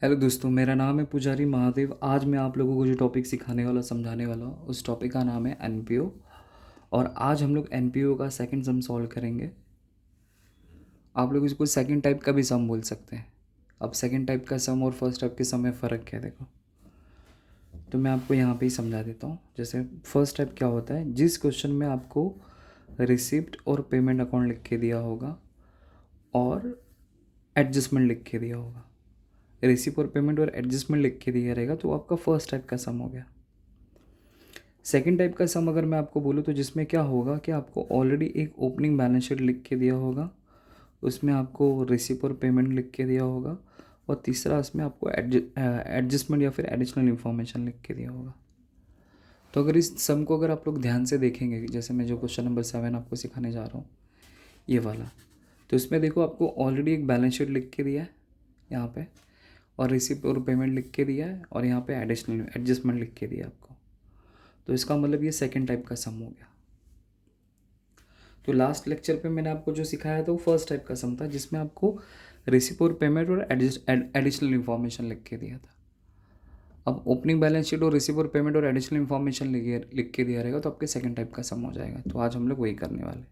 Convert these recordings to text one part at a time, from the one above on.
Hello दोस्तों, मेरा नाम है पुजारी महादेव। आज मैं आप लोगों को जो टॉपिक सिखाने वाला समझाने वाला हूँ उस टॉपिक का नाम है एनपीओ। और आज हम लोग एनपीओ का सेकंड सम सॉल्व करेंगे। आप लोग इसको सेकंड टाइप का भी सम बोल सकते हैं। अब सेकंड टाइप का सम और फर्स्ट टाइप के सम में फ़र्क क्या है देखो, तो मैं आपको यहाँ पे ही समझा देता हूँ। जैसे फर्स्ट टाइप क्या होता है, जिस क्वेश्चन में आपको रिसिप्ट और पेमेंट अकाउंट लिख के दिया होगा और एडजस्टमेंट लिख के दिया होगा, रिसिप्ट और पेमेंट और एडजस्टमेंट लिख के दिया रहेगा, तो आपका फर्स्ट टाइप का सम हो गया। सेकेंड टाइप का सम अगर मैं आपको बोलूँ तो जिसमें क्या होगा कि आपको ऑलरेडी एक ओपनिंग बैलेंस शीट लिख के दिया होगा, उसमें आपको रिसिप्ट और पेमेंट लिख के दिया होगा, और तीसरा इसमें आपको एडजस्टमेंट या फिर एडिशनल इन्फॉर्मेशन लिख के दिया होगा। तो अगर इस सम को अगर आप लोग ध्यान से देखेंगे, जैसे मैं जो क्वेश्चन नंबर 7 आपको सिखाने जा रहा हूँ ये वाला, तो इसमें देखो आपको ऑलरेडी एक बैलेंस शीट लिख के दिया है यहाँ पे, और रिसिप्ट और पेमेंट लिख के दिया है, और यहाँ पे एडिशनल एडजस्टमेंट लिख के दिया है आपको। तो इसका मतलब ये सेकेंड टाइप का सम हो गया। तो लास्ट लेक्चर पे मैंने आपको जो सिखाया था वो फर्स्ट टाइप का सम था, जिसमें आपको रिसिप्ट और पेमेंट और एडिशनल इन्फॉर्मेशन लिख के दिया था। अब ओपनिंग बैलेंस शीट और रिसिप्ट और पेमेंट और एडिशनल इन्फॉर्मेशन लिख के दिया रहेगा, तो आपके सेकेंड टाइप का सम हो जाएगा। तो आज हम लोग वही करने वाले।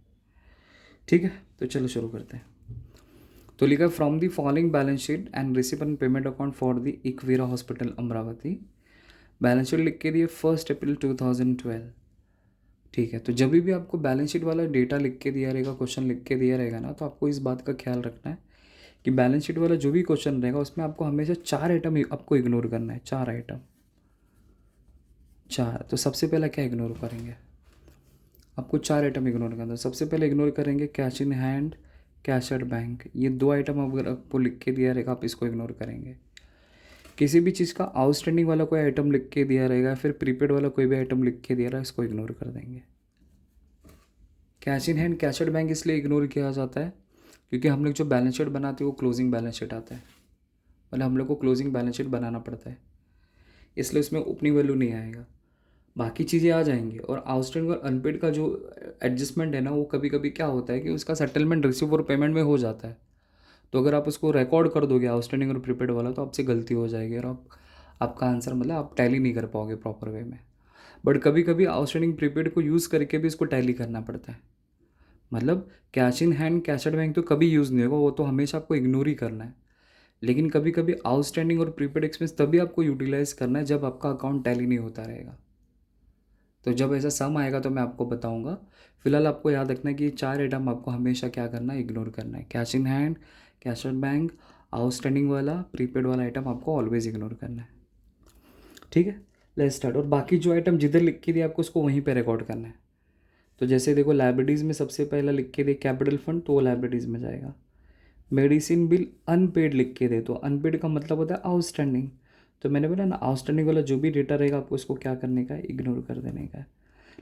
ठीक है, तो चलो शुरू करते हैं। तो लिखा from the following balance sheet and receipt and payment account for the Ekvira hospital Amravati. Balance sheet लिख के दिए 1 अप्रैल 2012। ठीक है, तो जब भी आपको बैलेंस शीट वाला डेटा लिख के दिया रहेगा, क्वेश्चन लिख के दिया रहेगा ना, तो आपको इस बात का ख्याल रखना है कि बैलेंस शीट वाला जो भी क्वेश्चन रहेगा उसमें आपको हमेशा 4 आइटम आपको इग्नोर करना है। 4 आइटम, 4। तो सबसे पहला क्या इग्नोर करेंगे, आपको 4 आइटम इग्नोर करना है। सबसे पहले इग्नोर करेंगे cash in hand, cash at bank. ये 2 आइटम अगर आपको लिख के दिया रहेगा आप इसको इग्नोर करेंगे। किसी भी चीज़ का आउटस्टैंडिंग वाला कोई आइटम लिख के दिया रहेगा, फिर प्रीपेड वाला कोई भी आइटम लिख के दिया रहा है, इसको इग्नोर कर देंगे। Cash in hand, cash at bank इसलिए इग्नोर किया जाता है क्योंकि हम लोग जो बैलेंस शीट बनाते हैं वो क्लोजिंग बैलेंस शीट आता है, मतलब हम लोग को क्लोजिंग बैलेंस शीट बनाना पड़ता है, इसलिए उसमें ओपनिंग वैल्यू नहीं आएगा। बाकी चीज़ें आ जाएंगी। और आउटस्टैंडिंग और अनपेड का जो एडजस्टमेंट है ना, वो कभी कभी क्या होता है कि उसका सेटलमेंट रिसीव और पेमेंट में हो जाता है। तो अगर आप उसको रिकॉर्ड कर दोगे आउटस्टैंडिंग और प्रीपेड वाला, तो आपसे गलती हो जाएगी और आपका आंसर मतलब आप टैली नहीं कर पाओगे प्रॉपर वे में। बट कभी कभी आउटस्टैंडिंग प्रीपेड को यूज़ करके भी इसको टैली करना पड़ता है। मतलब cash in hand, cash at bank तो कभी यूज़ नहीं होगा, वो तो हमेशा आपको इग्नोर ही करना है। लेकिन कभी कभी आउटस्टैंडिंग और प्रीपेड एक्सपेंस तभी आपको यूटिलाइज करना है जब आपका अकाउंट टैली नहीं होता रहेगा। तो जब ऐसा सम आएगा तो मैं आपको बताऊंगा। फिलहाल आपको याद रखना है कि ये 4 आइटम आपको हमेशा क्या करना है, इग्नोर करना है। Cash in hand, cash at bank, outstanding वाला, प्रीपेड वाला आइटम आपको ऑलवेज इग्नोर करना है। ठीक है, लेट्स स्टार्ट। और बाकी जो आइटम जिधर लिख के दिए आपको उसको वहीं पे रिकॉर्ड करना है। तो जैसे देखो लाइब्रेरीज़ में सबसे पहला लिख के दे कैपिटल फंड, तो वो लाइब्रेरीज़ में जाएगा। मेडिसिन बिल अनपेड लिख के दे, तो अनपेड का मतलब होता है आउटस्टैंडिंग। तो मैंने बोला ना, आउटस्टैंडिंग वाला जो भी डेटा रहेगा आपको उसको क्या करने का है, इग्नोर कर देने का है।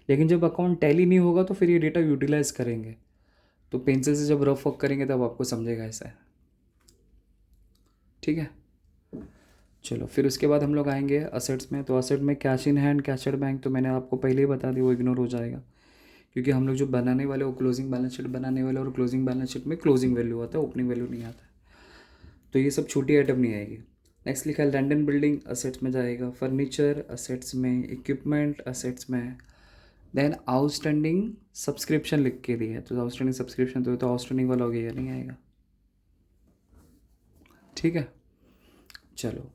लेकिन जब अकाउंट टैली नहीं होगा तो फिर ये डेटा यूटिलाइज करेंगे। तो पेंसिल से जब रफ वर्क करेंगे तब आपको समझेगा ऐसा है। ठीक है, चलो फिर उसके बाद हम लोग आएंगे असेट्स में। तो असेट में cash in hand, cash at bank, तो मैंने आपको पहले ही बता दी वो इग्नोर हो जाएगा क्योंकि हम लोग जो बनाने वाले वो क्लोजिंग बैलेंस शीट बनाने वाले, और क्लोजिंग बैलेंस शीट में क्लोजिंग वैल्यू आता है, ओपनिंग वैल्यू नहीं आता है। तो ये सब छोटी आइटम नहीं आएगी। नेक्स्ट लिखा है लैंड एंड बिल्डिंग, असेट्स में जाएगा। फर्नीचर असेट्स में, इक्विपमेंट असेट्स में। देन आउटस्टैंडिंग सब्सक्रिप्शन लिख के दी है, तो आउटस्टैंडिंग सब्सक्रिप्शन तो आउटस्टैंडिंग वाला हो गया, नहीं आएगा। ठीक है, चलो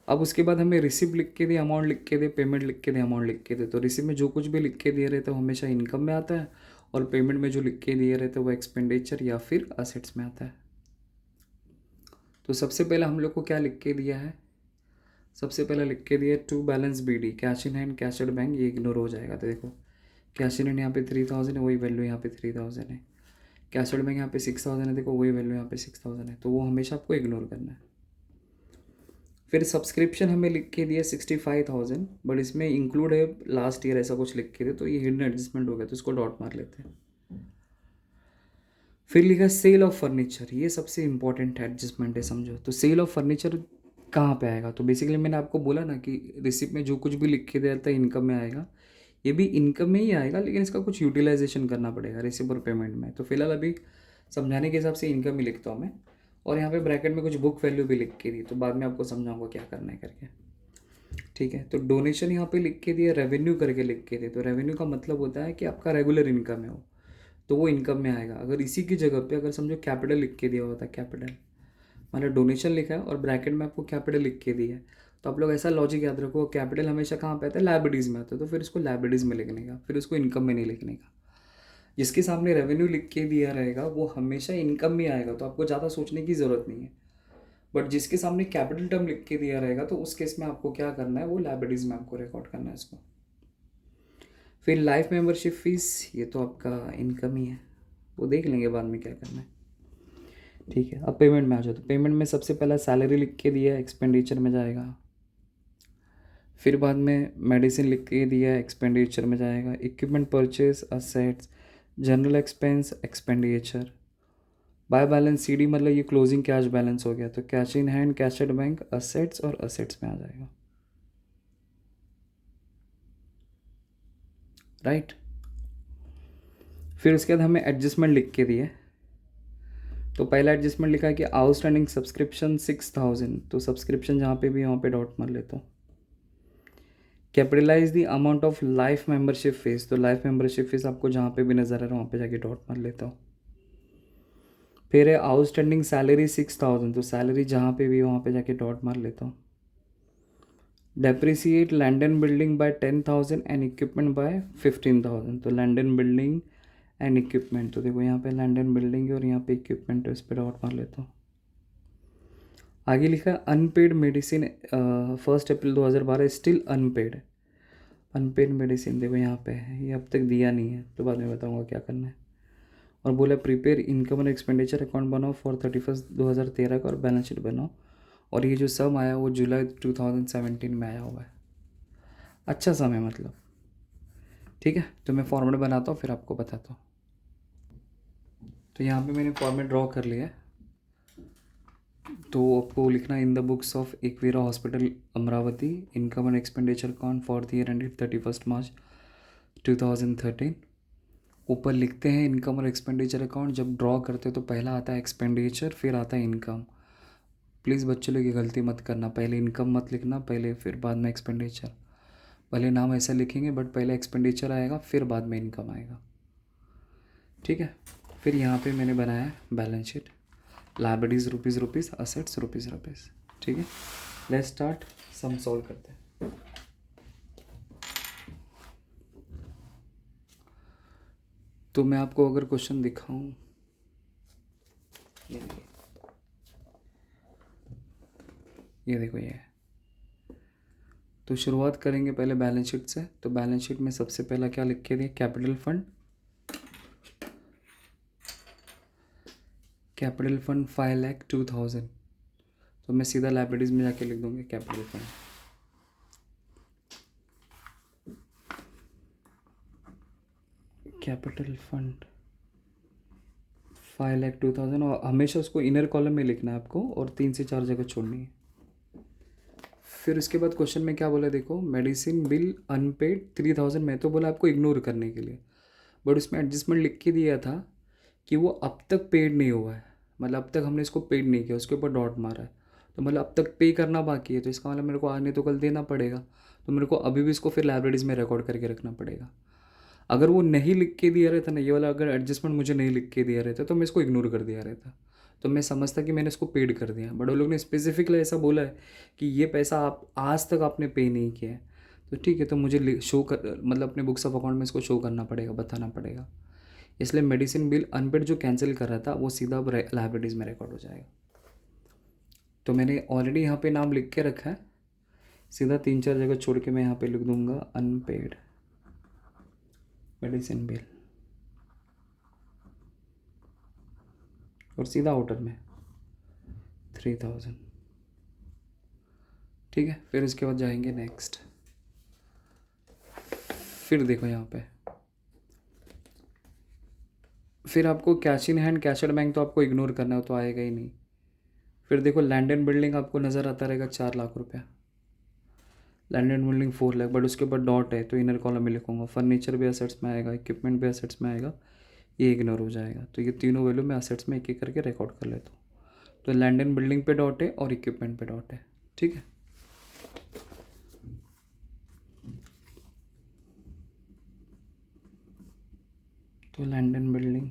अब उसके बाद हमें रिसिप्ट लिख के दे, अमाउंट लिख के दे, पेमेंट लिख के दे, अमाउंट लिख के दे। तो रिसिप्ट में जो कुछ भी लिख के दिए रहते हैं वो हमेशा इनकम में आता है, और पेमेंट में जो लिख के दिए रहते हैं वो एक्सपेंडिचर या फिर असेट्स में आता है। तो सबसे पहले हम लोग को क्या लिख के दिया है, सबसे पहले लिख के दिया to balance BD, cash in hand, cash at bank, ये इग्नोर हो जाएगा। तो देखो कैश इन हैंड यहाँ पे 3000 है, वही वैल्यू यहाँ पे 3000 है। कैश एट बैंक यहाँ पे 6000 है, देखो वही वैल्यू यहाँ पे 6000 है, तो वो हमेशा आपको इग्नोर करना है। फिर सब्सक्रिप्शन हमें लिख के दिया 65,000, बट इसमें इंक्लूड है लास्ट ईयर ऐसा कुछ लिख के दिया, तो ये हिडन एडजस्टमेंट हो गया, तो इसको डॉट मार लेते हैं। फिर लिखा सेल ऑफ फर्नीचर, ये सबसे इंपॉर्टेंट एडजस्टमेंट है, समझो। तो सेल ऑफ फर्नीचर कहाँ पे आएगा, तो बेसिकली मैंने आपको बोला ना कि रिसिप्ट में जो कुछ भी लिख के दिया था इनकम में आएगा, ये भी इनकम में ही आएगा, लेकिन इसका कुछ यूटिलाइजेशन करना पड़ेगा रिसिप्ट और पेमेंट में। तो फिलहाल अभी समझाने के हिसाब से इनकम ही लिखता हूँ मैं। और यहाँ पे ब्रैकेट में कुछ बुक वैल्यू भी लिख के दी, तो बाद में आपको समझाऊंगा क्या करना है करके, ठीक है। तो डोनेशन यहाँ पे लिख के दिया, रेवेन्यू करके लिख के दिए, तो रेवेन्यू का मतलब होता है कि आपका रेगुलर इनकम है वो, तो वो इनकम में आएगा। अगर इसी की जगह पे अगर समझो कैपिटल लिख के दिया होता है, कैपिटल मतलब डोनेशन लिखा है और ब्रैकेट में आपको कैपिटल लिख के दिया है, तो आप लोग ऐसा लॉजिक याद रखो, कैपिटल हमेशा कहाँ पे आता है, लाइबिलिटीज़ में आता है, तो फिर इसको लाइबिलिटीज़ में लिखने का, फिर उसको इनकम में नहीं लिखने का। जिसके सामने रेवेन्यू लिख के दिया रहेगा वो हमेशा इनकम में आएगा, तो आपको ज़्यादा सोचने की ज़रूरत नहीं है। बट जिसके सामने कैपिटल टर्म लिख के दिया रहेगा तो उस केस में आपको क्या करना है, वो लाइबिलिटीज़ में आपको रिकॉर्ड करना है इसको। फिर लाइफ मेंबरशिप फीस, ये तो आपका इनकम ही है, वो देख लेंगे बाद में क्या करना है, ठीक है। अब पेमेंट में आ जाओ, तो पेमेंट में सबसे पहला सैलरी लिख के दिया, एक्सपेंडिचर में जाएगा। फिर बाद में मेडिसिन लिख के दिया, एक्सपेंडिचर में जाएगा। Equipment purchase, assets, general expense, expenditure. By balance CD मतलब ये क्लोजिंग कैश बैलेंस हो गया, तो cash in hand, cash at bank, assets और असेट्स में आ जाएगा, राइट। फिर उसके बाद हमें एडजस्टमेंट लिख के दिए, तो पहला एडजस्टमेंट लिखा है कि आउटस्टैंडिंग सब्सक्रिप्शन 6000, तो सब्सक्रिप्शन जहाँ पे भी वहाँ पे डॉट मार लेता हूँ। Capitalize the amount of life membership fees, तो लाइफ मेंबरशिप फीस आपको जहाँ पे भी नज़र आ रहा है वहाँ पे जाके डॉट मार लेता हूँ। फिर है आउटस्टैंडिंग सैलरी 6000, तो सैलरी जहाँ पे भी वहाँ पे जाके डॉट मार लेता हूँ। Depreciate land and building by 10,000 and equipment by 15,000, तो land and building and equipment, तो देखो यहाँ पे लैंड एंड बिल्डिंग है और यहाँ पे इक्विपमेंट है, इस पर डॉट मार लेता हूँ। आगे लिखा है unpaid medicine 1 April 2012 still unpaid. Unpaid medicine देखो यहाँ पे है, ये अब तक दिया नहीं है, तो बाद में बताऊँगा क्या करना है। और बोला प्रिपेयर इनकम और एक्सपेंडिचर अकाउंट बनाओ फॉर 31/2013 का और बैलेंस शीट बनाओ, और ये जो सम आया वो जुलाई 2017 में आया हुआ है, अच्छा सम है मतलब, ठीक है। तो मैं फॉर्मेट बनाता हूँ फिर आपको बताता हूँ। तो यहाँ पे मैंने फॉर्मेट ड्रॉ कर लिया है, तो आपको लिखना है in the books of Ekvira hospital Amravati income and expenditure account for the year ended 31 मार्च 2013। ऊपर लिखते हैं इनकम और एक्सपेंडिचर अकाउंट, जब ड्रॉ करते हैं तो पहला आता है एक्सपेंडिचर फिर आता है इनकम। प्लीज़ बच्चों लोग ये गलती मत करना, पहले इनकम मत लिखना पहले फिर बाद में एक्सपेंडिचर, भले नाम ऐसा लिखेंगे बट पहले एक्सपेंडिचर आएगा फिर बाद में इनकम आएगा, ठीक है। फिर यहाँ पे मैंने बनाया है balance sheet, liabilities rupees rupees, assets rupees rupees, ठीक है। लेट्स स्टार्ट, सम सॉल्व करते हैं। तो मैं आपको अगर क्वेश्चन दिखाऊं, ये देखो ये है। तो शुरुआत करेंगे पहले बैलेंस शीट से, तो बैलेंस शीट में सबसे पहला क्या लिख के दिया, कैपिटल फंड, कैपिटल फंड 5,02,000, तो मैं सीधा लाइबिलिटीज़ में जाके लिख दूंगी कैपिटल फंड। कैपिटल फंड 5,02,000, और हमेशा उसको इनर कॉलम में लिखना है आपको और 3 से 4 जगह छोड़नी है। फिर उसके बाद क्वेश्चन में क्या बोला देखो, मेडिसिन बिल अनपेड 3,000, मैं तो बोला आपको इग्नोर करने के लिए, बट उसमें एडजस्टमेंट लिख के दिया था कि वो अब तक पेड नहीं हुआ है, मतलब अब तक हमने इसको पेड नहीं किया, उसके ऊपर डॉट मारा है, तो मतलब अब तक पे करना बाकी है, तो इसका मतलब मेरे को आज नहीं तो कल देना पड़ेगा, तो मेरे को अभी भी इसको फिर लाइब्रेरीज में रिकॉर्ड करके रखना पड़ेगा। अगर वो नहीं लिख के दिया रहता ना, ये वाला अगर एडजस्टमेंट मुझे नहीं लिख के दिया रहता तो मैं इसको इग्नोर कर दिया रहता, तो मैं समझता कि मैंने इसको पेड कर दिया, बट वो लोग ने स्पेसिफिकली ऐसा बोला है कि ये पैसा आप आज तक आपने पे नहीं किया है, तो ठीक है, तो मुझे शो कर मतलब अपने बुक्स ऑफ अकाउंट में इसको शो करना पड़ेगा, बताना पड़ेगा। इसलिए मेडिसिन बिल अनपेड जो कैंसिल कर रहा था वो सीधा अब लाइब्रेरीज में रिकॉर्ड हो जाएगा। तो मैंने ऑलरेडी यहाँ पे नाम लिख के रखा है, सीधा 3-4 जगह छोड़ के मैं यहाँ पे लिख दूंगा अनपेड मेडिसिन बिल, और सीधा आउटर में 3,000, ठीक है। फिर इसके बाद जाएंगे नेक्स्ट, फिर देखो यहाँ पे, फिर आपको cash in hand cash at bank तो आपको इग्नोर करना है, तो आएगा ही नहीं। फिर देखो लैंड एंड बिल्डिंग आपको नज़र आता रहेगा 4 लाख रुपया, land and building 4 lakh, but उसके ऊपर डॉट है तो इनर कॉलम में लिखूंगा। फर्नीचर भी असेट्स में आएगा, इक्विपमेंट भी असेट्स में आएगा, ये इग्नोर हो जाएगा, तो ये तीनों वैल्यू मैं असेट्स में एक एक करके रिकॉर्ड कर लेता हूँ। तो लैंड एंड बिल्डिंग पे डॉट है और इक्विपमेंट पे डॉट है, ठीक है। तो land and building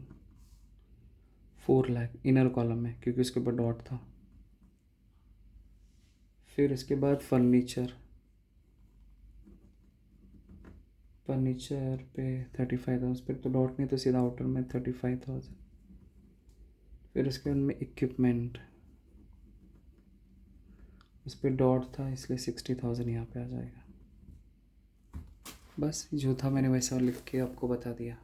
4 lakh inner column में, क्योंकि उसके ऊपर डॉट था। फिर इसके बाद फर्नीचर पे 35,000 पे तो डॉट नहीं, तो सीधा आउटर में 35,000। फिर इसके बाद में इक्विपमेंट, उस पर डॉट था इसलिए 60,000 यहाँ पे आ जाएगा। बस जो था मैंने वैसा लिख के आपको बता दिया।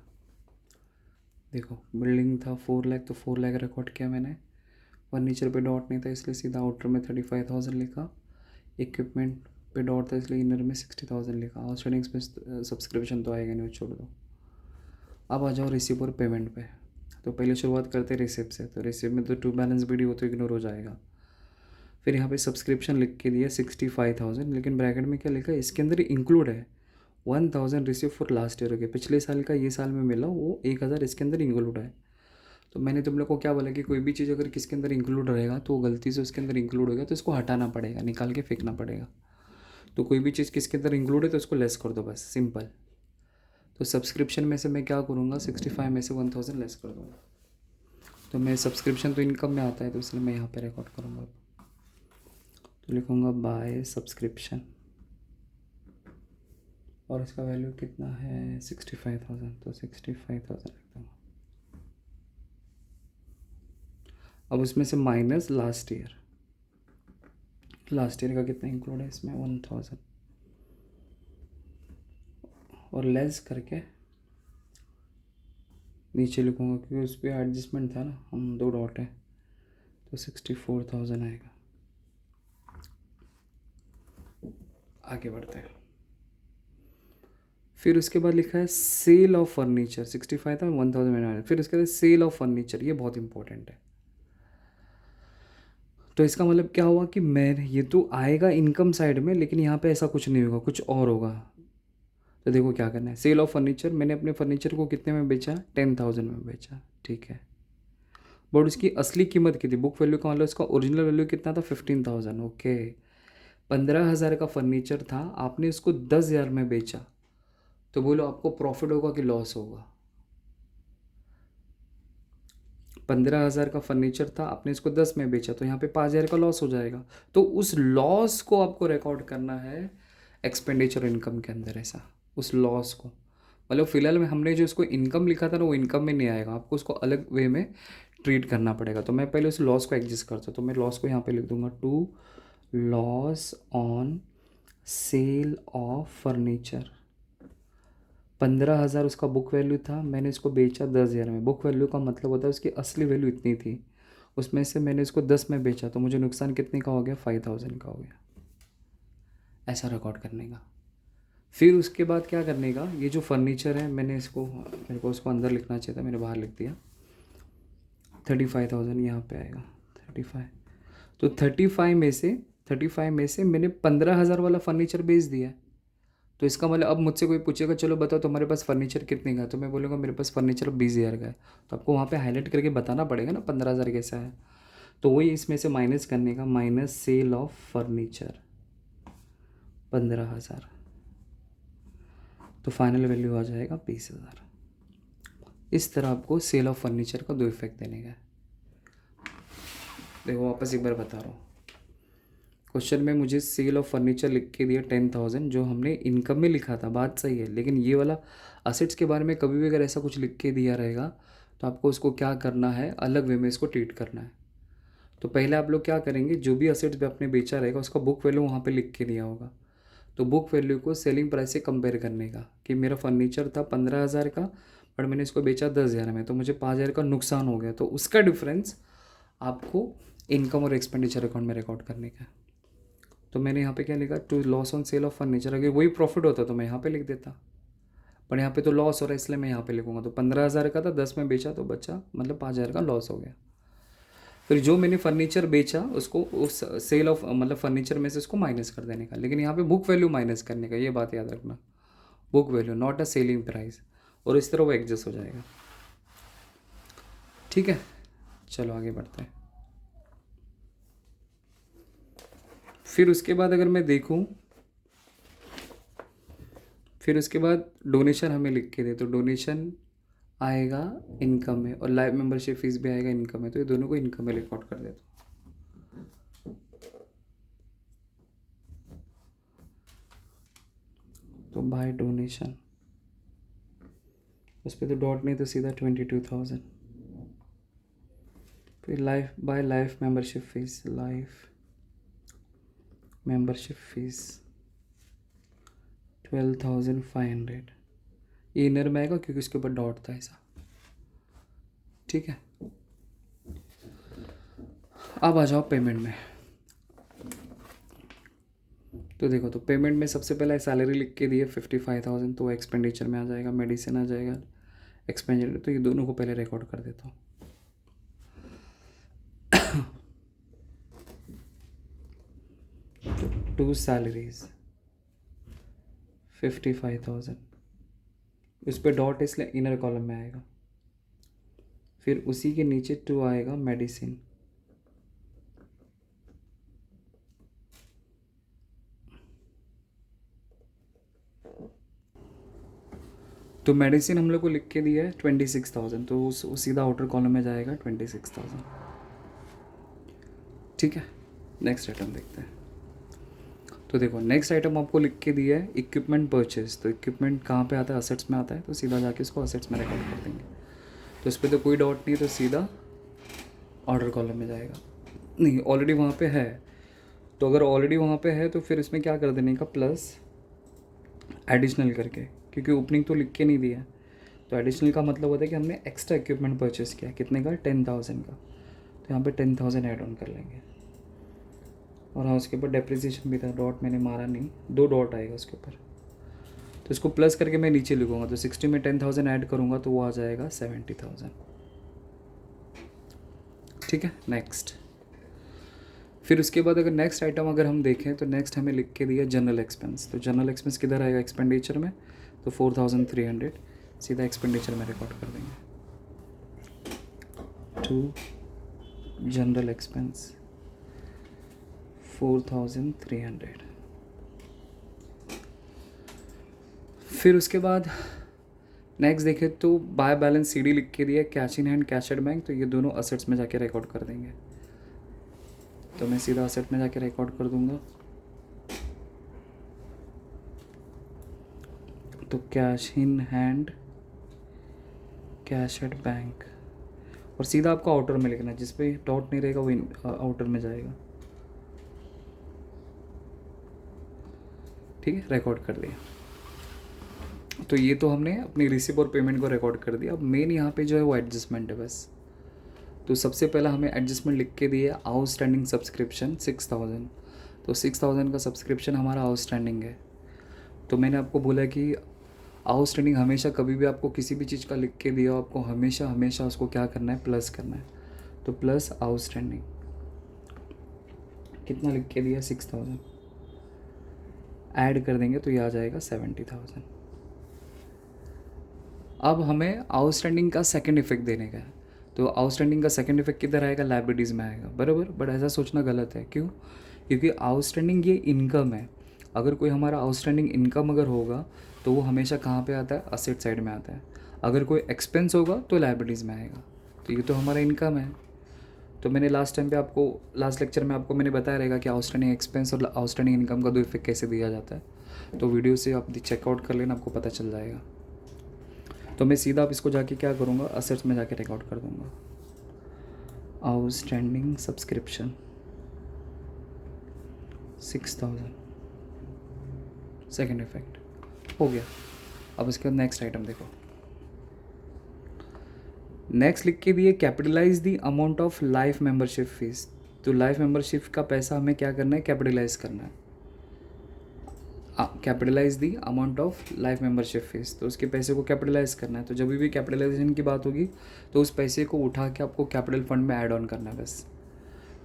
देखो बिल्डिंग था 4 लाख, तो 4 लाख रिकॉर्ड किया मैंने। फर्नीचर पे डॉट नहीं था इसलिए सीधा आउटर में 35,000 लिखा। इक्विपमेंट पे डॉट था इसलिए इनर में 60,000 लिखा। आउटस्टैंडिंग में सब्सक्रिप्शन तो आएगा नहीं, छोड़ दो। अब आ जाओ रिसीव और पेमेंट पे। तो पहले शुरुआत करते हैं रिसिप्ट से। तो रिसिप्ट में तो टू बैलेंस बीडी वो तो इग्नोर हो जाएगा। फिर यहाँ पे सब्सक्रिप्शन लिख के दिया 65,000, लेकिन ब्रैकेट में क्या लिखा है, इसके अंदर इंक्लूड है 1,000 रिसीव फॉर लास्ट ईयर हो गया, पिछले साल का ये साल में मिला वो 1,000 इसके अंदर इंक्लूड है। तो मैंने तुम लोग को क्या बोला कि कोई भी चीज़ अगर किसके अंदर इंक्लूड रहेगा तो वो गलती से उसके अंदर इंक्लूड हो गया तो इसको हटाना पड़ेगा, निकाल के फेंकना पड़ेगा। तो कोई भी चीज़ किसके अंदर इंक्लूड है तो उसको लेस कर दो, बस सिंपल। तो सब्सक्रिप्शन में से मैं क्या करूँगा, 65 में से 1,000 लेस कर दूँगा। तो मैं सब्सक्रिप्शन तो इनकम में आता है तो इसलिए मैं यहाँ पे रिकॉर्ड करूँगा। तो लिखूँगा बाय सब्सक्रिप्शन और इसका वैल्यू कितना है 65,000, तो 65,000 लिख दूँगा। अब उसमें से माइनस लास्ट ईयर का कितना इंक्लूड है इसमें 1,000 और लेस करके नीचे लिखूँगा क्योंकि उस पर एडजस्टमेंट था ना, हम 2 डॉट है तो 64,000 आएगा। आगे बढ़ते हैं। फिर उसके बाद लिखा है सेल ऑफ फर्नीचर 65 था 1,000। फिर उसके बाद सेल ऑफ फर्नीचर, ये बहुत इंपॉर्टेंट है। तो इसका मतलब क्या हुआ कि मैं ये तो आएगा इनकम साइड में, लेकिन यहाँ पे ऐसा कुछ नहीं होगा, कुछ और होगा। तो देखो क्या करना है। सेल ऑफ फर्नीचर, मैंने अपने फर्नीचर को कितने में बेचा, 10,000 में बेचा, ठीक है। बट उसकी असली कीमत कितनी, बुक वैल्यू का मतलब उसका ओरिजिनल वैल्यू कितना था 15,000, ओके। 15,000 का फर्नीचर था, आपने इसको 10,000 में बेचा, तो बोलो आपको प्रॉफिट होगा कि लॉस होगा। 15,000 का फर्नीचर था, आपने इसको 10 में बेचा, तो यहाँ पे 5,000 का लॉस हो जाएगा। तो उस लॉस को आपको रिकॉर्ड करना है एक्सपेंडिचर इनकम के अंदर, ऐसा उस लॉस को। मतलब फिलहाल में हमने जो इसको इनकम लिखा था ना वो इनकम में नहीं आएगा, आपको उसको अलग वे में ट्रीट करना पड़ेगा। तो मैं पहले उस लॉस को एडजस्ट करता हूँ। तो मैं लॉस को यहाँ पे लिख दूंगा to loss on sale of furniture. 15,000 उसका बुक वैल्यू था, मैंने इसको बेचा 10,000 में। बुक वैल्यू का मतलब होता है उसकी असली वैल्यू इतनी थी, उसमें से मैंने इसको 10 में बेचा, तो मुझे नुकसान कितने का हो गया, 5,000 का हो गया। ऐसा रिकॉर्ड करने का। फिर उसके बाद क्या करने का, ये जो फर्नीचर है मेरे को उसको अंदर लिखना चाहिए था, मैंने बाहर लिख दिया। 35,000 यहाँ पे आएगा 35। तो 35 में से मैंने 15,000 वाला फर्नीचर बेच दिया। तो इसका मतलब अब मुझसे कोई पूछेगा चलो बताओ तुम्हारे पास फर्नीचर कितने का है, तो मैं बोलूँगा मेरे पास फर्नीचर 20,000 का है। तो आपको वहाँ पे हाईलाइट करके बताना पड़ेगा ना 15,000 कैसा है। तो वही इसमें से माइनस करने का, माइनस सेल ऑफ फर्नीचर 15,000, तो फाइनल वैल्यू आ जाएगा 20,000। इस तरह आपको सेल ऑफ फर्नीचर का 2 इफेक्ट देने का है। देखो वापस एक बार बता रहा हूँ। क्वेश्चन में मुझे सेल ऑफ फर्नीचर लिख के दिया 10,000, जो हमने इनकम में लिखा था, बात सही है। लेकिन ये वाला असेट्स के बारे में कभी भी अगर ऐसा कुछ लिख के दिया रहेगा तो आपको उसको क्या करना है, अलग वे में इसको ट्रीट करना है। तो पहले आप लोग क्या करेंगे, जो भी असेट्स भी आपने बेचा रहेगा उसका बुक वैल्यू वहाँ पे लिख के दिया होगा। तो बुक वैल्यू को सेलिंग प्राइस से कंपेयर करने का, कि मेरा फर्नीचर था 15,000 का पर मैंने इसको बेचा 10,000 में, तो मुझे 5,000 का नुकसान हो गया। तो उसका डिफरेंस आपको इनकम और एक्सपेंडिचर अकाउंट में रिकॉर्ड करने का। तो मैंने यहाँ पे क्या लिखा, to loss on sale of furniture. अगर वही प्रॉफिट होता तो मैं यहाँ पे लिख देता, पर यहाँ पे तो लॉस हो रहा है इसलिए मैं यहाँ पे लिखूँगा। तो 15,000 का था, 10 में बेचा तो बचा, मतलब 5,000 का लॉस हो गया। फिर जो मैंने फर्नीचर बेचा उसको उस सेल ऑफ मतलब फर्नीचर में से उसको माइनस कर देने का, लेकिन यहाँ पे बुक वैल्यू माइनस करने का, ये बात याद रखना, book value not a selling price. और इस तरह वो एडजस्ट हो जाएगा, ठीक है। चलो आगे बढ़ते हैं। फिर उसके बाद अगर मैं देखूँ, फिर उसके बाद डोनेशन हमें लिख के दे, तो डोनेशन आएगा इनकम में और लाइव मेंबरशिप फीस भी आएगा इनकम में, तो ये दोनों को इनकम में रिकॉर्ड कर देता हूँ। तो बाय डोनेशन, उस पर तो डॉट नहीं, तो सीधा 22,000। फिर life by life membership fees, life membership fees 12,500, ये इनर में आएगा क्योंकि उसके ऊपर डॉट था ऐसा। ठीक है, अब आ जाओ पेमेंट में। तो देखो, तो पेमेंट में सबसे पहले सैलरी लिख के दी है 55,000, तो एक्सपेंडिचर में आ जाएगा, मेडिसिन आ जाएगा, एक्सपेंडिचर, तो ये दोनों को पहले रिकॉर्ड कर देता हूँ। टू सैलरीज 55,000, उस पर डॉट इसलिए इनर कॉलम में आएगा। फिर उसी के नीचे 2 आएगा मेडिसिन, तो मेडिसिन हम लोग को लिख के दिया है 26,000, तो उस सीधा आउटर कॉलम में जाएगा 26,000। ठीक है, नेक्स्ट आइटम देखते हैं। तो देखो, नेक्स्ट आइटम आपको लिख के दिया है इक्विपमेंट परचेज, तो इक्विपमेंट कहाँ पे आता है, असेट्स में आता है, तो सीधा जाके इसको असेट्स में रिकॉर्ड कर देंगे। तो इस पर तो कोई डॉट नहीं, तो सीधा ऑर्डर कॉलम में जाएगा। नहीं, ऑलरेडी वहाँ पे है, तो अगर ऑलरेडी वहाँ पे है तो फिर इसमें क्या कर देने का, प्लस एडिशनल करके, क्योंकि ओपनिंग तो लिख के नहीं दिया है। तो एडिशनल का मतलब होता है कि हमने एक्स्ट्रा इक्विपमेंट परचेस किया, कितने का, 10,000 का, तो यहाँ पे 10,000 ऐड ऑन कर लेंगे। और हाँ, उसके ऊपर डेप्रिसिएशन भी था, डॉट मैंने मारा नहीं, 2 डॉट आएगा उसके ऊपर, तो इसको प्लस करके मैं नीचे लिखूँगा, तो 60 में 10,000 ऐड करूँगा तो वो आ जाएगा 70,000। ठीक है, नेक्स्ट। फिर उसके बाद अगर नेक्स्ट आइटम अगर हम देखें, तो नेक्स्ट हमें लिख के दिया जनरल एक्सपेंस, तो जनरल एक्सपेंस किधर आएगा, एक्सपेंडिचर में, तो 4,300 सीधा एक्सपेंडिचर में रिकॉर्ड कर देंगे। To general expense 4,300। फिर उसके बाद नेक्स्ट देखें तो बाय बैलेंस CD लिख के दिया, cash in hand, cash at bank, तो ये दोनों असेट्स में जाके रिकॉर्ड कर देंगे। तो मैं सीधा असेट में जाके रिकॉर्ड कर दूंगा, तो cash in hand, cash at bank, और सीधा आपको आउटर में लिखना है, जिस पे डॉट नहीं रहेगा वो आउटर में जाएगा। ठीक है, रिकॉर्ड कर दिया। तो ये तो हमने अपनी रिसीव और पेमेंट को रिकॉर्ड कर दिया। अब मेन यहाँ पे जो है वो एडजस्टमेंट है बस। तो सबसे पहला हमें एडजस्टमेंट लिख के दिया आउटस्टैंडिंग सब्सक्रिप्शन 6,000, तो 6,000 का सब्सक्रिप्शन हमारा आउटस्टैंडिंग है। तो मैंने आपको बोला कि आउटस्टैंडिंग हमेशा कभी भी आपको किसी भी चीज़ का लिख के दिया, आपको हमेशा हमेशा उसको क्या करना है, प्लस करना है। तो प्लस आउटस्टैंडिंग कितना लिख के दिया, 6,000 ऐड कर देंगे तो ये आ जाएगा 70,000। अब हमें आउटस्टैंडिंग का सेकंड इफेक्ट देने का है, तो आउटस्टैंडिंग का सेकंड इफेक्ट किधर आएगा, लाइबिलिटीज़ में आएगा, बराबर। बट ऐसा सोचना गलत है, क्यों, क्योंकि आउटस्टैंडिंग ये इनकम है। अगर कोई हमारा आउटस्टैंडिंग इनकम अगर होगा तो वो हमेशा कहाँ पे आता है, असेट साइड में आता है। अगर कोई एक्सपेंस होगा तो लाइबिलिटीज़ में आएगा। तो ये तो हमारा इनकम है। तो मैंने लास्ट लेक्चर में आपको मैंने बताया रहेगा कि आउटस्टैंडिंग एक्सपेंस और आउटस्टैंडिंग इनकम का दो इफेक्ट कैसे दिया जाता है। तो वीडियो से आप चेकआउट कर लेना, आपको पता चल जाएगा। तो मैं सीधा आप इसको जाके क्या करूँगा, असेट्स में जाके रिकॉर्ड कर दूँगा, आउटस्टैंडिंग सब्सक्रिप्शन 6,000, सेकेंड इफेक्ट हो गया। अब इसके बाद नेक्स्ट आइटम देखो, नेक्स्ट लिख के दिए capitalize the amount of life membership fees. तो लाइफ मेंबरशिप का पैसा हमें क्या करना है, कैपिटलाइज करना है। Capitalize the amount of life membership fees, तो उसके पैसे को कैपिटलाइज करना है। तो जब भी कैपिटलाइजेशन की बात होगी तो उस पैसे को उठा के आपको कैपिटल फंड में ऐड ऑन करना है बस।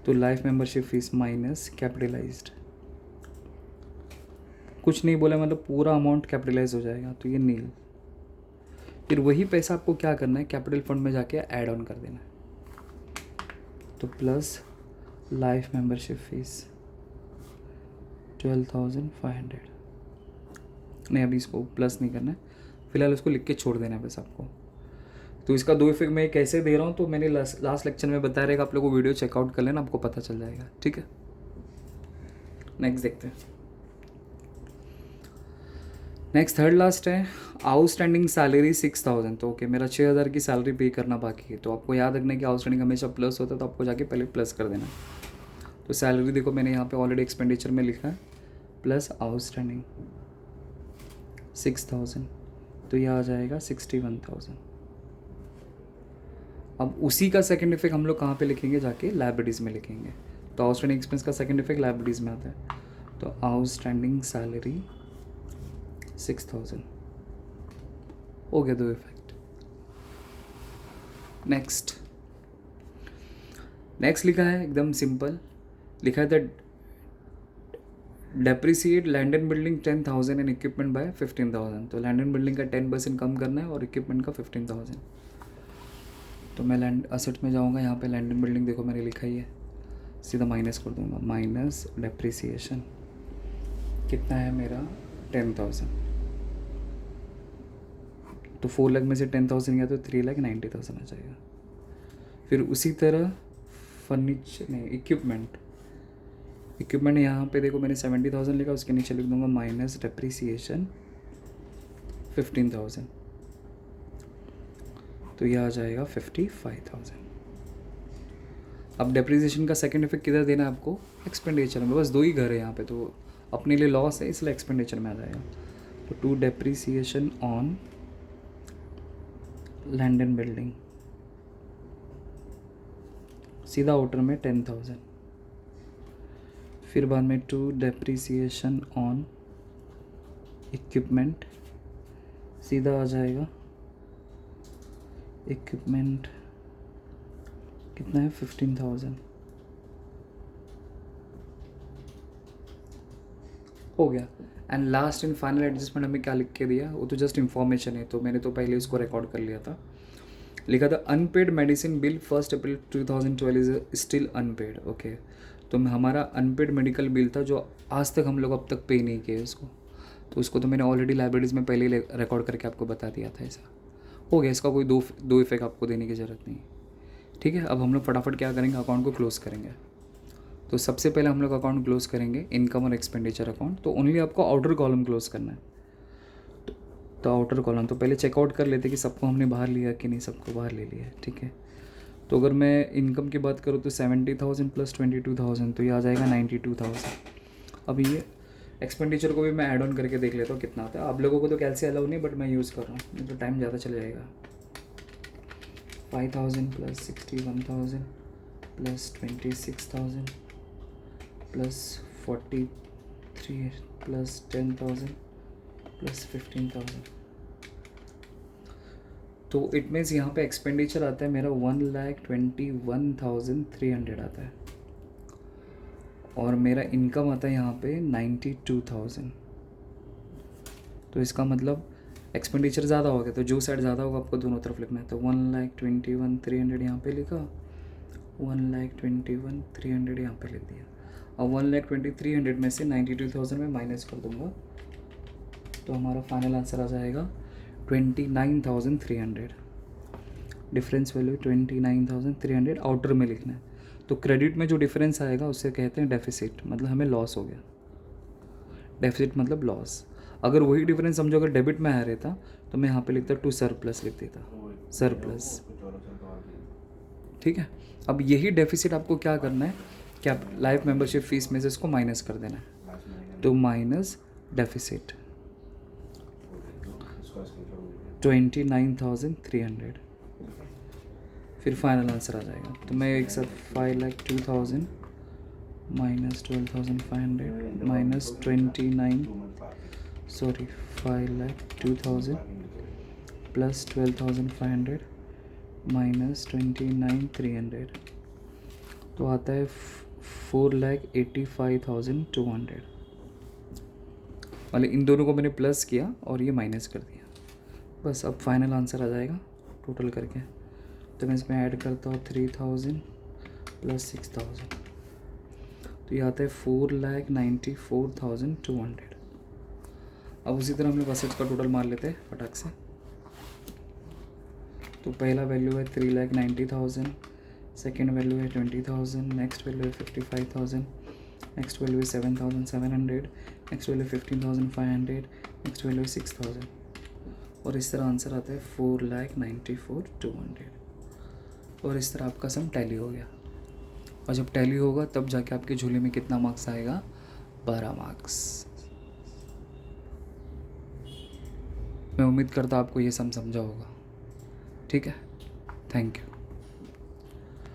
तो life membership fees minus capitalised, कुछ नहीं बोला, मतलब पूरा अमाउंट कैपिटलाइज हो जाएगा, तो ये नील। फिर वही पैसा आपको क्या करना है, कैपिटल फंड में जाके ऐड ऑन कर देना है। तो प्लस लाइफ मेंबरशिप फीस 12,500। नहीं, अभी इसको प्लस नहीं करना है, फिलहाल इसको लिख के छोड़ देना है बस आपको। तो इसका दो इफेक्ट मैं कैसे दे रहा हूँ तो मैंने लास्ट लेक्चर में बताया रहेगा, आप लोगों को वीडियो चेकआउट कर लेना, आपको पता चल जाएगा। ठीक है, नेक्स्ट देखते हैं। नेक्स्ट थर्ड लास्ट है, आउटस्टैंडिंग सैलरी 6,000। तो ओके, मेरा 6,000 की सैलरी पे करना बाकी है। तो आपको याद रखना है कि आउटस्टैंडिंग हमेशा प्लस होता है, तो आपको जाके पहले प्लस कर देना। तो सैलरी देखो मैंने यहाँ पे ऑलरेडी एक्सपेंडिचर में लिखा है, प्लस आउटस्टैंडिंग 6,000, तो यह आ जाएगा 61,000। अब उसी का सेकंड इफेक्ट हम लोग कहाँ पे लिखेंगे, जाके लायबिलिटीज़ में लिखेंगे। तो आउटस्टैंडिंग एक्सपेंस का सेकंड इफेक्ट लायबिलिटीज़ में आता है। तो आउटस्टैंडिंग सैलरी 6,000 हो गया, दो इफेक्ट। नेक्स्ट लिखा है एकदम सिंपल, लिखा है that depreciate land and building 10,000 and equipment by 15,000। तो लैंड एंड बिल्डिंग का 10% कम करना है और इक्विपमेंट का 15,000। तो मैं लैंड असेट में जाऊंगा, यहाँ पे लैंड एंड बिल्डिंग देखो मैंने लिखा ही है, सीधा माइनस कर दूंगा, माइनस डेप्रिसिएशन कितना है मेरा 10,000। तो 4 लाख में से 10,000 गया तो 3,90,000 आ जाएगा। फिर उसी तरह फर्नीचर नहीं, इक्विपमेंट यहाँ पे देखो मैंने 70,000 लिखा, उसके नीचे लिख दूंगा माइनस डेप्रिसिएशन 15,000, तो यह आ जाएगा 55,000। अब डेप्रिसिएशन का सेकंड इफेक्ट किधर देना है आपको, एक्सपेंडिचर में। बस दो ही घर है यहाँ पे, तो अपने लिए लॉस है इसलिए एक्सपेंडिचर में आ जाएगा। तो to depreciation on land and building, सीधा आउटर में 10,000। फिर बाद में टू डेप्रिसिएशन ऑन इक्विपमेंट, सीधा आ जाएगा इक्विपमेंट कितना है 15,000 हो गया। And last and final adjustment हमें क्या लिख के दिया, वो तो जस्ट इन्फॉर्मेशन है, तो मैंने तो पहले उसको रिकॉर्ड कर लिया था। लिखा था unpaid medicine bill 1 April 2012 is still unpaid. Okay, तो हमारा अनपेड मेडिकल बिल था जो आज तक हम लोग अब तक पे नहीं किए उसको, तो उसको तो मैंने ऑलरेडी लाइब्रेरीज में पहले ही रिकॉर्ड करके आपको बता दिया था। ऐसा हो गया, इसका कोई दो इफेक्ट आपको देने की ज़रूरत नहीं। ठीक है, अब हम लोग फटाफट क्या करेंगे, अकाउंट को क्लोज करेंगे। तो सबसे पहले हम लोग अकाउंट क्लोज करेंगे, इनकम और एक्सपेंडिचर अकाउंट। तो ओनली आपको आउटर कॉलम क्लोज करना है। तो आउटर कॉलम तो पहले चेकआउट कर लेते कि सबको हमने बाहर लिया कि नहीं, सबको बाहर ले लिया है। ठीक है, तो अगर मैं इनकम की बात करूँ तो 70,000 प्लस 22,000, तो ये आ जाएगा 92,000। अब ये एक्सपेंडिचर को भी मैं ऐड ऑन करके देख लेता हूँ कितना आता है। आप लोगों को तो कैलसी अलाउ नहीं, बट मैं यूज़ कर रहा हूँ, नहीं तो टाइम ज़्यादा चल जाएगा। 5,000 plus 61,000 plus 26,000 plus 43 plus 10,000 plus 15,000। तो इट मीन्स यहाँ पे एक्सपेंडिचर आता है मेरा 1,21,300 आता है, और मेरा इनकम आता है यहाँ पे 92,000। तो इसका मतलब एक्सपेंडिचर ज़्यादा हो गया, तो जो साइड ज़्यादा होगा आपको दोनों तरफ लिखना है। तो 1,21,300 यहाँ पे लिखा, 1,21,300 यहाँ पे लिख दिया। अब 1,20,300 में से 92,000 में माइनस कर दूंगा, तो हमारा फाइनल आंसर आ जाएगा 29,300। डिफरेंस वैल्यू 29,300 आउटर में लिखना है। तो क्रेडिट में जो डिफरेंस आएगा उससे कहते हैं डेफिसिट, मतलब हमें लॉस हो गया। डेफिसिट मतलब लॉस। अगर वही डिफरेंस समझो अगर डेबिट में आ रहता तो मैं यहाँ पे लिखता टू सरप्लस लिख देता, सरप्लस। ठीक है, अब यही डेफिसिट आपको क्या करना है, क्या लाइफ मेंबरशिप फीस में से इसको माइनस कर देना है। तो माइनस डेफिसिट 29,300, फिर फाइनल आंसर आ जाएगा। तो मैं एक साथ 5,02,000 माइनस 12,500 माइनस 5,02,000 प्लस 12,500 माइनस 29,300, तो आता है 4,85,200। मतलब इन दोनों को मैंने प्लस किया और ये माइनस कर दिया, बस अब फाइनल आंसर आ जाएगा टोटल करके। तो मैं इसमें ऐड करता हूँ 3,000 प्लस 6,000, तो ये आता है 4,94,200। अब उसी तरह हम लोग असेट्स का टोटल मार लेते हैं फटाक से। तो पहला वैल्यू है 3,90,000, सेकेंड वैल्यू है 20,000, नेक्स्ट वैल्यू है 55,000, नेक्स्ट वैल्यू है 7,700, नेक्स्ट वैल्यू 15,500, नेक्स्ट वैल्यू है 6,000। और इस तरह आंसर आता है 4,94,200। और इस तरह आपका सम टैली हो गया। और जब टैली होगा तब जाके आपके झोले में कितना मार्क्स आएगा? 12 मार्क्स। मैं उम्मीद करता आपको ये सम समझा होगा। ठीक है, थैंक यू।